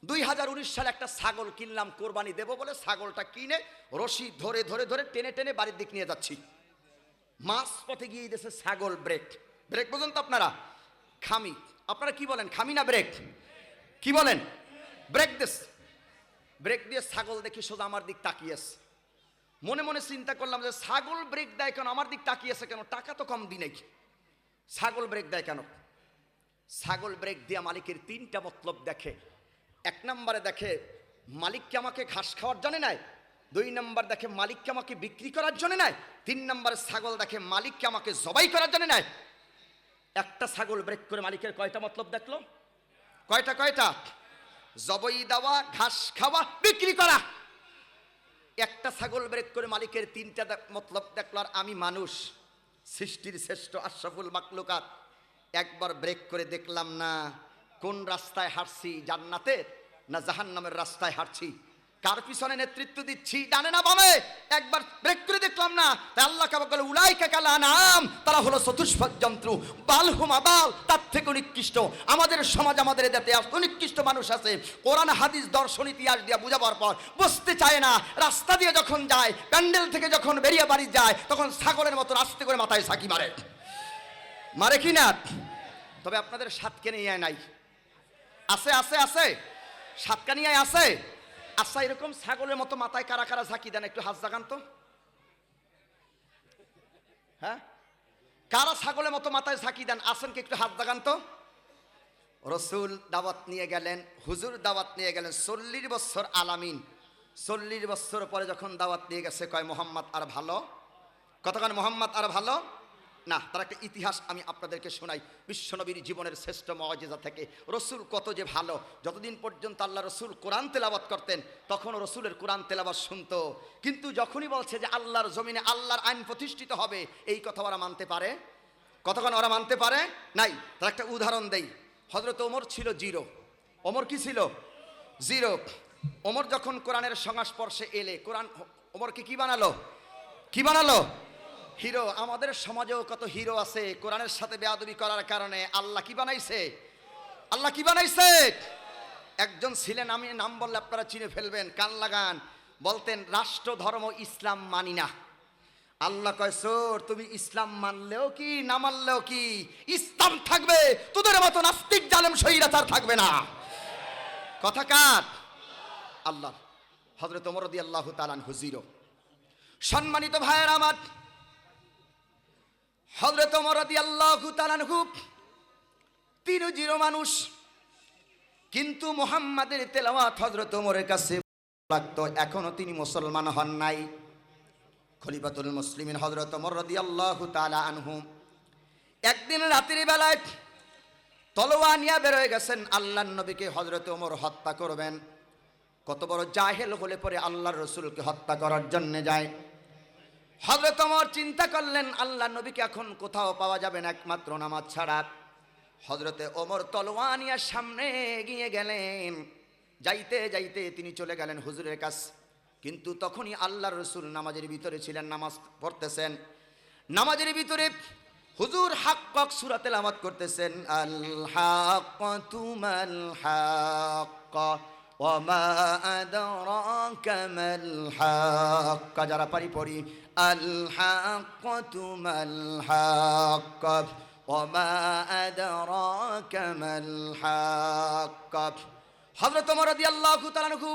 2019 সালে একটা ছাগল কিনলাম, কোরবানি দেব বলে ছাগলটা কিনে রশি ধরে ধরে ধরে টেনে টেনে বাড়ির দিক নিয়ে যাচ্ছি। মাছ পথে গিয়ে দিয়েছে ছাগল ব্রেক। ব্রেক বুঝুন তো আপনারা? খামি। আপনারা কি বলেন, খামি না ব্রেক? কি বলেন? Break this. ব্রেক দিয়ে ছাগল দেখি সোজা আমার দিক তাকিয়েছে। মনে মনে চিন্তা করলাম যে ছাগল ব্রেক দেয় কেন, আমার দিক তাকিয়েছে কেন? টাকা তো কম দিই নাই, ছাগল ব্রেক দেয় কেন? ছাগল ব্রেক দিয়ে মালিকের 3টা মতলব দেখে। 1 নম্বরে দেখে মালিককে আমাকে ঘাস খাওয়ার জন্য নাই, 2 নম্বর দেখে মালিককে আমাকে বিক্রি করার জন্য নাই, 3 নম্বরে ছাগল দেখে মালিককে আমাকে জবাই করার জন্য নাই। একটা ছাগল ব্রেক করে মালিকের কয়টা মতলব দেখলো? কয়টা? জবাই দেওয়া, ঘাস খাওয়া, বিক্রি করা। একটা ছাগল ব্রেক করে মালিকের 3টা মতলব দেখলো। আর আমি মানুষ, সৃষ্টির শ্রেষ্ঠ আশরাফুল মাখলুকাত, একবার ব্রেক করে দেখলাম না কোন রাস্তায় হাঁটছি, জান্নাতের না জাহান্নামের রাস্তায় হাঁটছি, কার পিছনে নেতৃত্ব দিচ্ছি, ডানে না বামে, একবার ব্রেক করে দেখলাম না। তাই আল্লাহ কাবা বলে উলাইকা কাল আনআম, তারা হলো চতুষ্পদ জন্তু, বালহুম আদাল, তার থেকে নিকৃষ্ট। আমাদের সমাজ, আমাদের দেশে এত নিকৃষ্ট মানুষ আছে, কোরআন হাদিস দর্শন ইতিহাস দিয়ে বুঝাবার পর বুঝতে চায় না। রাস্তা দিয়ে যখন যায়, প্যান্ডেল থেকে যখন বেরিয়ে বাড়ি যায়, তখন ছাগলের মতো আস্তে করে মাথায় ঝাঁকি মারে। মারে কি না? তবে আপনাদের সাতকানিয়ায় নাই? আছে আছে আছে, সাতকানিয়ায় আছে। আচ্ছা, এরকম ছাগলের মতো মাথায় কারা কারা ঝাঁকি দেন? একটু হাত জাগান তো। হ্যাঁ, কারা ছাগলের মতো মাথায় ঝাঁকি দেন? আসেন কি? একটু হাত জাগান তো। রসুল দাওয়াত নিয়ে গেলেন, হুজুর দাওয়াত নিয়ে গেলেন 40 বছর আলামিন। 40 বছর পরে যখন দাওয়াত নিয়ে গেছে, কয় মোহাম্মদ আর ভালো, কতক্ষণ মোহাম্মদ আর ভালো না। তার একটা ইতিহাস আমি আপনাদেরকে শোনাই, বিশ্বনবীর জীবনের শ্রেষ্ঠ মুআজিজা থেকে। রসুল কত যে ভালো, যতদিন পর্যন্ত আল্লাহ রসুল কোরআন তেলাওয়াত করতেন তখন রসুলের কোরআন তেলাওয়াত শুনতো, কিন্তু যখনই বলছে যে আল্লাহর জমিনে আল্লাহর আইন প্রতিষ্ঠিত হবে, এই কথা ওরা মানতে পারে, কতক্ষণ ওরা মানতে পারে নাই। তার একটা উদাহরণ দেই, হযরত ওমর ছিল জিরো। ওমর কি ছিল? জিরো। ওমর যখন কোরআনের সংস্পর্শে এলে, কোরআন ওমরকে কি বানালো? কি বানালো? হিরো। আমাদের সমাজেও কত হিরো আছে, কোরআনের সাথে বেয়াদবি করার কারণে আল্লাহ কি বানাইছে? আল্লাহ কি বানাইছে? একজন ছিলেন, আমি নাম বললে আপনারা চিনে ফেলবেন, কান লাগান, বলতেন রাষ্ট্র ধর্ম ইসলাম মানি না। আল্লাহ কয় সোর, তুমি ইসলাম মানলেও কি না মানলেও কি, ইসলাম থাকবে, তোদের মতো নাস্তিক জালেম স্বৈরাচার থাকবে না। কথা কার? আল্লাহ। হযরত ওমর রাদিয়াল্লাহু তাআলা আনহু জিরো। সম্মানিত ভাইয়েরা আমার, হযরত ওমর রাদিয়াল্লাহু তাআলা আনহু তিনি জিরো মানুষ, কিন্তু মুহাম্মাদের তেলাওয়াত হযরত ওমরের কাছে লাগতো। এখনো তিনি মুসলমান হন নাই। খলিফাতুল মুসলিমিন হযরত ওমর রাদিয়াল্লাহু তাআলা আনহু একদিন রাতের বেলায় তলোয়ার নিয়ে বের হয়ে গেছেন, আল্লাহর নবীকে হযরত ওমর হত্যা করবেন। কত বড় জাহেল হলে পরে আল্লাহর রাসূলকে হত্যা করার জন্য যায়। হযরত ওমর চিন্তা করলেন আল্লাহর নবীকে এখন কোথাও পাওয়া যাবে না একমাত্র নামাজ ছাড়া। হযরতে ওমর তলোয়ার নিয়ে সামনে এগিয়ে গেলেন, যাইতে যাইতে তিনি চলে গেলেন হুজুরের কাছে। কিন্তু তখনই আল্লাহর রাসূল নামাজের ভিতরে ছিলেন, নামাজ পড়তেছেন। নামাজের ভিতরে হুজুর হাক্কাক সূরা তেলাওয়াত করতেছেন, আল হাক্কাতু মাল হাক্কা ওয়া মা আদরাকা মাল হাক্কা। যারা পারি পড়ি, আল হাক্কাতু মাল হাক্কা ওয়া মা আদরাকা মাল হাক্কা। হযরত ওমর রাদিয়াল্লাহু তাআলা আনহু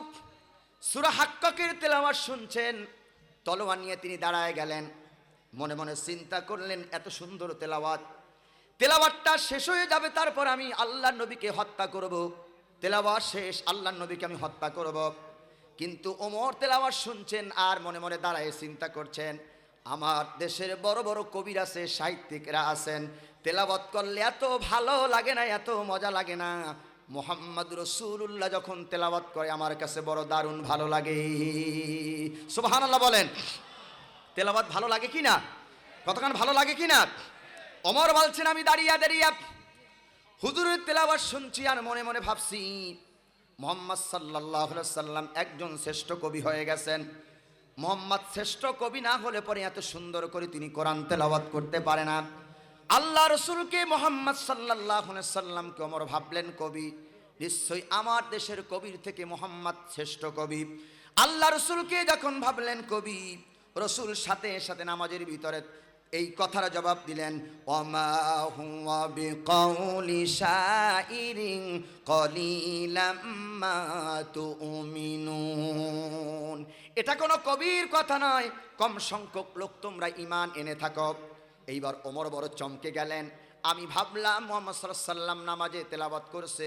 সূরা হাক্কাকের তেলাওয়াত শুনছেন, তলোয়ার নিয়ে তিনি দাঁড়ায় গেলেন। মনে মনে চিন্তা করলেন এত সুন্দর তেলাওয়াতটা শেষ হয়ে যাবে, তারপর আমি আল্লাহর নবীকে হত্যা করব। তেলাওয়াত শেষ, আল্লাহর নবীকে আমি হত্যা করব। কিন্তু ওমর তেলাওয়াত শুনছেন আর মনে মনে দাঁড়ায় চিন্তা করছেন, আমার দেশের বড় বড় কবির আছে, সাহিত্যিকরা আছেন, তেলাওয়াত করলে এত ভালো লাগে না, এত মজা লাগে না। মুহাম্মদ রাসূলুল্লাহ যখন তেলাওয়াত করে আমার কাছে বড় দারুণ ভালো লাগে। সুবহানাল্লাহ বলেন। তেলাওয়াত ভালো লাগে কি না? কতক্ষণ ভালো লাগে কি না? ওমর বলছেন আমি দাঁড়িয়ে দাঁড়িয়ে হুজুরের তেলাওয়াত শুনছি আর মনে মনে ভাবছি মুহাম্মদ সাল্লাল্লাহু আলাইহি ওয়াসাল্লাম একজন শ্রেষ্ঠ কবি হয়ে গেছেন। মুহাম্মদ শ্রেষ্ঠ কবি না হলে পরে এত সুন্দর করে তিনি কোরআন তেলাওয়াত করতে পারে না। আল্লাহ রসুলকে মুহাম্মদ সাল্লাল্লাহু আলাইহি ওয়াসাল্লামকে ওমর ভাবলেন কবি, নিশ্চয়ই আমার দেশের কবির থেকে মুহাম্মদ শ্রেষ্ঠ কবি। আল্লাহ রসুলকে যখন ভাবলেন কবি, রসুল সাথে সাথে নামাজের ভিতরে এই কথার জবাব দিলেন, ওমা হুয়া বিকাউলি শাইরিন কলিলাম মা তুমিনুন। এটা কোনো কবির কথা নয়, কম সংখ্যক লোক তোমরা ঈমান এনে থাকো। এইবার ওমর বড় চমকে গেলেন। আমি ভাবলাম মুহাম্মদ সাল্লাল্লাহু আলাইহি ওয়াসাল্লাম নামাজে তেলাওয়াত করছে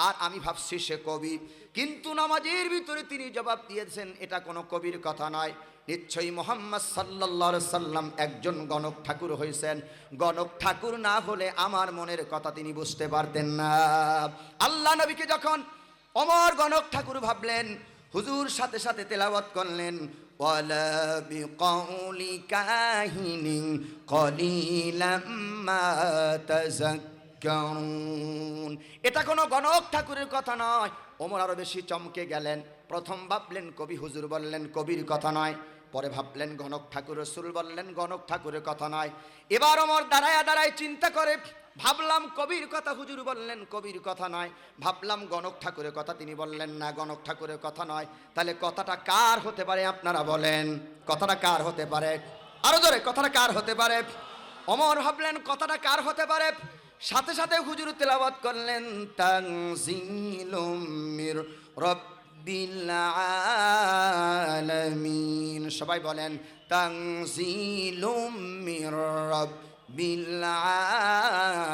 আর আমি ভাবছি সে কবি, কিন্তু নামাজের ভিতরে তিনি জবাব দিয়েছেন এটা কোনো কবির কথা নয়, নিশ্চয়ই মুহাম্মদ সাল্লাল্লাহু আলাইহি ওয়াসাল্লাম একজন গণক ঠাকুর হয়েছেন। গণক ঠাকুর না হলে আমার মনের কথা তিনি বুঝতে পারতেন না। আল্লাহ নবীকে যখন ওমর গণক ঠাকুর ভাবলেন, হুজুর সাথে সাথে তেলাওয়াত করলেন, ওয়ালা বিকাউলি কাহিনিন কলিলাম মা তাযাক্কারুন। এটা কোনো গণক ঠাকুরের কথা নয়। ওমর আরো বেশি চমকে গেলেন। প্রথম ভাবলেন কবি, হুজুর বললেন কবির কথা নয়। পরে ভাবলেন গণক ঠাকুর, রাসূল বললেন গণক ঠাকুরের কথা নয়। এবার ওমর দাঁড়ায় দাঁড়ায় চিন্তা করে, ভাবলাম কবির কথা, হুজুর বললেন কবির কথা নয়। ভাবলাম গণক ঠাকুরের কথা, তিনি বললেন না গণক ঠাকুরের কথা নয়। তাহলে কথাটা কার হতে পারে আপনারা বলেন? কথাটা কার হতে পারে? আরো জোরে, কথাটা কার হতে পারে? ওমর ভাবলেন কথাটা কার হতে পারে। সাথে সাথে হুজুর তেলাওয়াত করলেন, তানজিলুম মির রাব্বিল আলামিন। সবাই বলেন তানজিলুম মির রাব্বিল বিল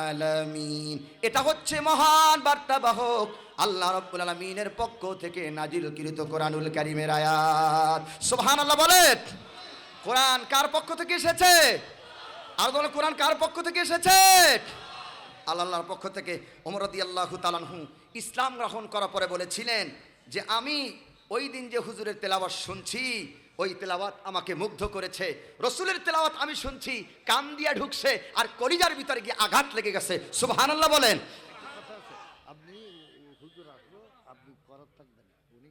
আলামিন। এটা হচ্ছে মহান বার্তাবাহক আল্লাহ রাব্বুল আলামিনের পক্ষ থেকে নাজিলকৃত কোরআনুল কারীমের আয়াত। সুবহানাল্লাহ বলেন। কোরআন কার পক্ষ থেকে এসেছে? আর বলেন কোরআন কার পক্ষ থেকে এসেছে? আল্লাহর পক্ষ থেকে। ওমর রাদিয়াল্লাহু তাআলা আনহু ইসলাম গ্রহণ করার পরে বলেছিলেন যে আমি ওই দিন যে হুজুরের তেলাওয়াত শুনছি, ওই তেলাওয়াত আমাকে মুগ্ধ করেছে। রসুলের তেলাওয়াত আমি শুনছি, কান দিয়া ঢুকছে আর কলিজার ভিতরে গিয়ে আঘাত লেগে গেছে। সুবহানাল্লাহ বলেন। আপনি হুজুর আসলো, আপনি করার থাকবেন, উনি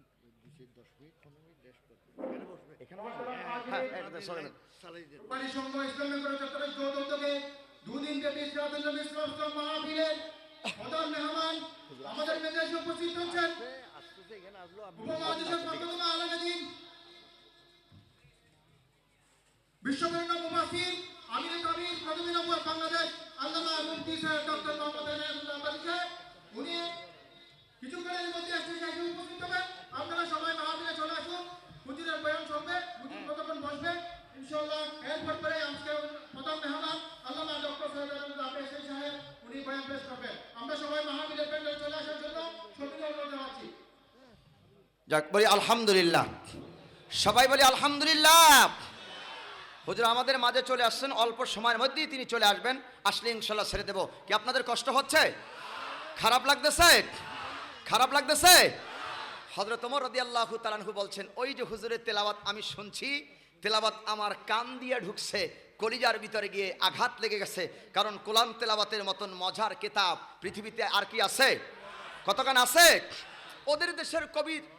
10 মিনিট 15 মিনিট রেস্ট করবেন, এখানে বসবেন, রূপালী সংঘ ইসলামী করে চট্টগ্রাম যৌথ উদ্যোগে দুদিন ব্যাপী সিরাতুল নবী সাল্লাল্লাহু আলাইহি মাহফিলের প্রধান মেহমান আমাদের মেজাজে উপস্থিত হচ্ছেন আসতেছে, এখানে আসলো উপমহাদেশের প্রথম আলেমদ্বীন বিশ্ববরেণ্য মুফাসসির আমিরে কবির প্রথম নম্বর বাংলাদেশ আল্লামা মুফতি সাহেব ডক্টর মোহাম্মদ এনায়েতুল্লাহ আব্বাসী সাহেব, উনি কিছুক্ষণের মধ্যে এসে উপস্থিত হবেন। আপনারা সবাই মাহফিলে চলে আসুন। হুজুরের বয়ান শুনবে, হুজুর কতক্ষণ বসবে ইনশাআল্লাহ। এরপর পরে আজকে প্রথম মেহমান আল্লামা ডক্টর সৈয়দ আব্বাসী সাহেব, উনি বয়ান পেশ করবেন। আমরা সবাই মাহফিলের প্যান্ডেলে চলে আসার জন্য সবিনয় অনুরোধ জানাচ্ছি। যাক বলি আলহামদুলিল্লাহ, সবাই বলি আলহামদুলিল্লাহ। হুজুর আমাদের মাঝে চলে আসছেন, অল্প সময়ের মধ্যেই তিনি চলে আসবেন। আসলে ইনশাল্লাহ ছেড়ে দেব। কি আপনাদের কষ্ট হচ্ছে? খারাপ লাগতেছে? খারাপ লাগতেছে? হযরত ওমর রাদিয়াল্লাহু তাআলা আনহু বলছেন, ওই যে হুজুরের তেলাওয়াত আমি শুনছি, তেলাওয়াত আমার কান দিয়ে ঢুকছে, কলিজার ভিতরে গিয়ে আঘাত লেগে গেছে। কারণ কোরআন তেলাওয়াতের মতন মজার কিতাব পৃথিবীতে আর কি আছে? কতক্ষণ আছে? ওদের দেশের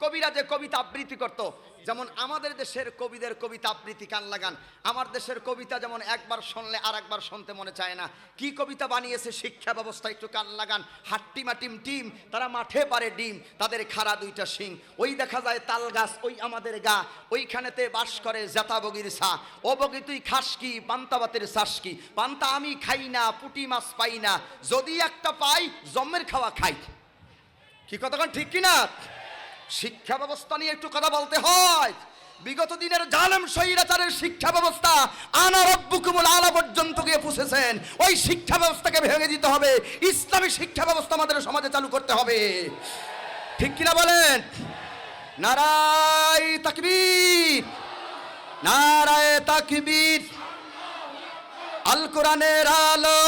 কবিরা যে কবিতা আবৃত্তি করত, যেমন আমাদের দেশের কবিদের কবিতা আবৃত্তি কান লাগান। আমার দেশের কবিতা যেমন একবার শুনলে আর একবার শুনতে মনে চায় না। কি কবিতা বানিয়েছে শিক্ষা ব্যবস্থা, একটু কান লাগান। হাট্টিমা টিম টিম, তারা মাঠে পারে ডিম, তাদের খাড়া দুইটা শিং। ওই দেখা যায় তাল গাছ, ওই আমাদের গা, ওইখানেতে বাস করে জেতা বগির ছা। ও বগি তুই খাস কি, পান্তা ভাতের চাষ কি? পান্তা আমি খাই না, পুঁটি মাছ পাই না, যদি একটা পাই জম্মের খাওয়া খাই। কি কতক্ষণ ঠিক কিনা? শিক্ষা ব্যবস্থা নিয়ে একটু কথা বলতে হয়। বিগত দিনের জালেম স্বৈরাচারের শিক্ষা ব্যবস্থা আনা রাব্বুকুমুল আলা পর্যন্ত গিয়ে পৌঁছেছেন। ওই শিক্ষা ব্যবস্থাকে ভেঙে দিতে হবে। ইসলামী শিক্ষা ব্যবস্থা আমাদের সমাজে চালু করতে হবে। ঠিক কিনা বলেন? নারায়ে তাকবীর, নারায়ে তাকবীর। আল কোরআনের আলো,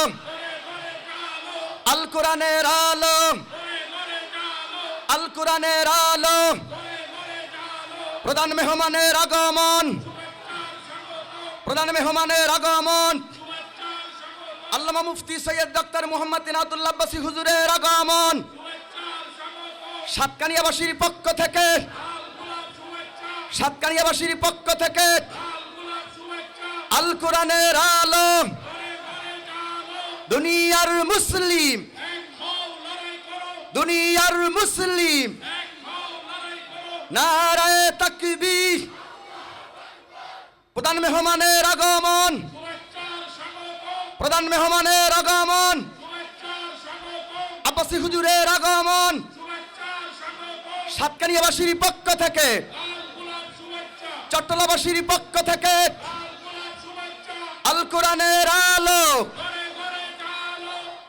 আল কোরআনের আলো, আল কোরআনের আলো। প্রধান মেহমানের আগমন, প্রধান মেহমানের আগমন। আল্লামা মুফতি সৈয়দ ডক্টর মোহাম্মদ এনায়েতুল্লাহ আব্বাসী হুজুরের আগমন। সাতকানিয়াবাসীর পক্ষ থেকে, সাতকানিয়াবাসীর পক্ষ থেকে আল কোরআনের আলো। দুনিয়ার মুসলিম, দুনিয়ার মুসলিম, নারায়ে তাকবীর। প্রধান মেহমানের আগমন, প্রধান মেহমানের আগমন। আব্বাসী হুজুরের আগমন। সাতকানিয়াবাসীর পক্ষ থেকে, চট্টলাবাসীর পক্ষ থেকে আল কোরআনের আলো,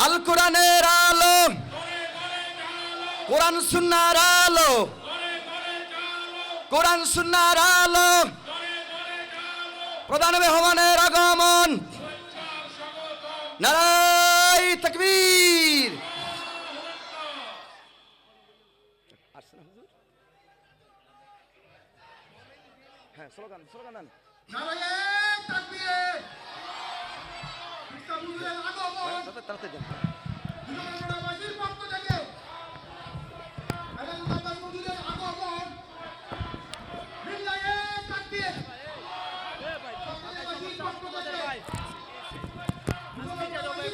আল কোরআনের আলো, কোরআন সুন্নাহর আলো, কোরআন সুন্নাহর আলো। প্রধান মেহমানের আগমন। নারায়ে তাকবীর। হ্যাঁ, স্লোগান স্লোগান দেন। নারায়ে তাকবীর। ইসলামের আগমন। তাড়াতাড়ি দেন। বিশ্ববাসীর পক্ষ থেকে আল্লামা হুজুরের আগমন। নারায়ে তাকবীর। বিশ্ববাসীর পক্ষ থেকে নারায়ে তাকবীর।